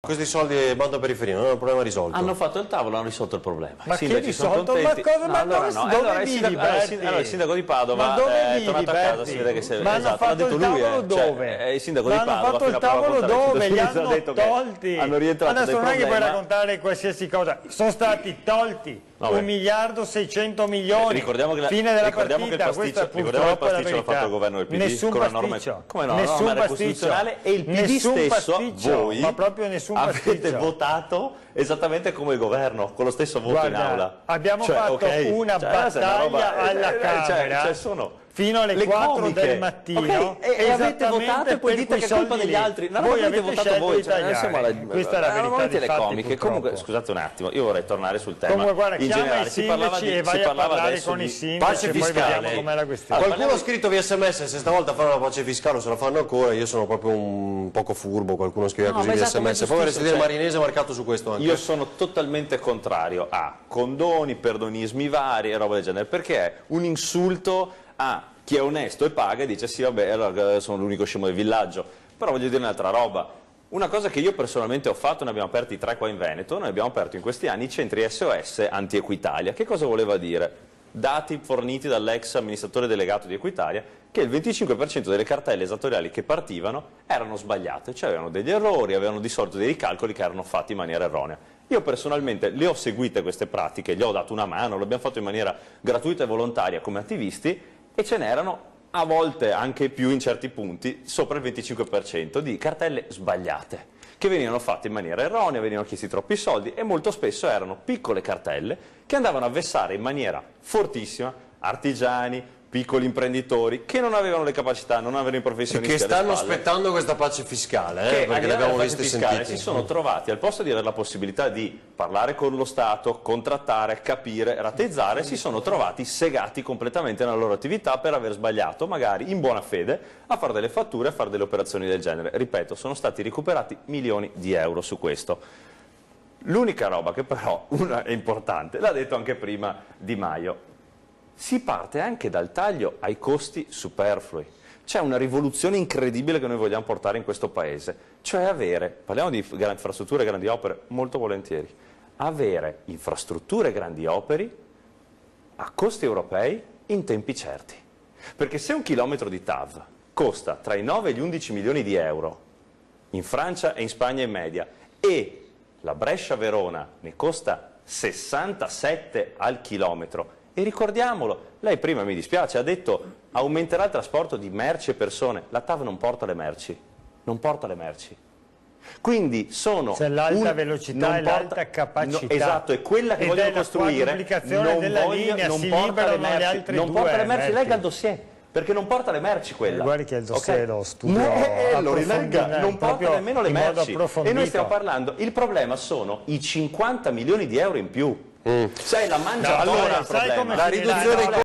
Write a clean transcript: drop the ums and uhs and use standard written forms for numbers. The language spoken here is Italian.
Questi soldi bando periferia non è un problema risolto. Hanno fatto il tavolo, hanno risolto il problema. Ma che risolto? Ma cosa? No, Ma allora no. dove vivi, Berti? Allora il sindaco di Padova è tornato a casa, si vede che si è... Ma hanno fatto il tavolo dove? Cioè, il sindaco di Padova hanno fatto il tavolo dove? Li hanno tolti. Hanno rientrato adesso non è che puoi raccontare qualsiasi cosa. Sono stati tolti. 1 miliardo 600 milioni. Ricordiamo che fine della partita. Che il pasticcio l'ha fatto il governo del PD. Nessun con pasticcio. Come no? Nessun pasticcio. E il PD stesso, voi, ma proprio nessun pasticcio. Avete votato esattamente come il governo, con lo stesso voto in aula. Abbiamo fatto una battaglia alla Camera fino alle 4 del mattino e avete votato e poi dite che è colpa degli altri. No, voi avete votato voi. Questa è la verità dei fatti, comiche. Comunque, scusate un attimo, io vorrei tornare sul tema. Comunque, guarda, in chiama i sindaci e vai a parlare con i sindaci e poi vediamo com'è la questione. Qualcuno ha scritto via SMS, se stavolta fanno la pace fiscale o se la fanno ancora, io sono proprio un poco furbo, qualcuno scrive così via SMS. Poi vorrei sentire Marinese marcato su questo anche. Io sono totalmente contrario a condoni, perdonismi vari e roba del genere, perché è un insulto a chi è onesto e paga e dice sì vabbè allora sono l'unico scemo del villaggio. Però voglio dire un'altra roba, una cosa che io personalmente ho fatto, ne abbiamo aperti 3 qua in Veneto, noi abbiamo aperto in questi anni i centri SOS anti-Equitalia. Che cosa voleva dire? Dati forniti dall'ex amministratore delegato di Equitalia che il 25% delle cartelle esattoriali che partivano erano sbagliate, cioè avevano degli errori, avevano di solito dei ricalcoli che erano fatti in maniera erronea. Io personalmente le ho seguite queste pratiche, gli ho dato una mano, l'abbiamo fatto in maniera gratuita e volontaria come attivisti, e ce n'erano a volte anche più in certi punti, sopra il 25% di cartelle sbagliate, che venivano fatte in maniera erronea, venivano chiesti troppi soldi e molto spesso erano piccole cartelle che andavano a vessare in maniera fortissima artigiani, piccoli imprenditori che non avevano le capacità, non avevano i professionisti che stanno aspettando questa pace fiscale, perché le abbiamo viste e sentite. Si sono trovati, al posto di avere la possibilità di parlare con lo Stato, contrattare, capire, rateizzare, si sono trovati segati completamente nella loro attività per aver sbagliato, magari in buona fede, a fare delle fatture, a fare delle operazioni del genere. Ripeto, sono stati recuperati milioni di euro su questo. L'unica roba che però, una è importante, l'ha detto anche prima Di Maio, si parte anche dal taglio ai costi superflui. C'è una rivoluzione incredibile che noi vogliamo portare in questo paese, cioè avere, parliamo di infrastrutture e grandi opere molto volentieri, avere infrastrutture e grandi opere a costi europei in tempi certi. Perché se un chilometro di TAV costa tra i 9 e gli 11 milioni di euro in Francia e in Spagna in media e la Brescia-Verona ne costa 67 al chilometro, e ricordiamolo, lei prima, mi dispiace, ha detto aumenterà il trasporto di merci e persone. La TAV non porta le merci, non porta le merci. Quindi sono... C'è l'alta velocità e l'alta capacità. No, esatto, è quella che vogliono costruire. Non porta le merci. Non porta le merci, legga il dossier. Perché non porta le merci quella. Guardi che il dossier lo studio lo rilegga, non porta nemmeno le merci. E noi stiamo parlando, il problema sono i 50 milioni di euro in più. Sai, la mangia il problema. La riduzione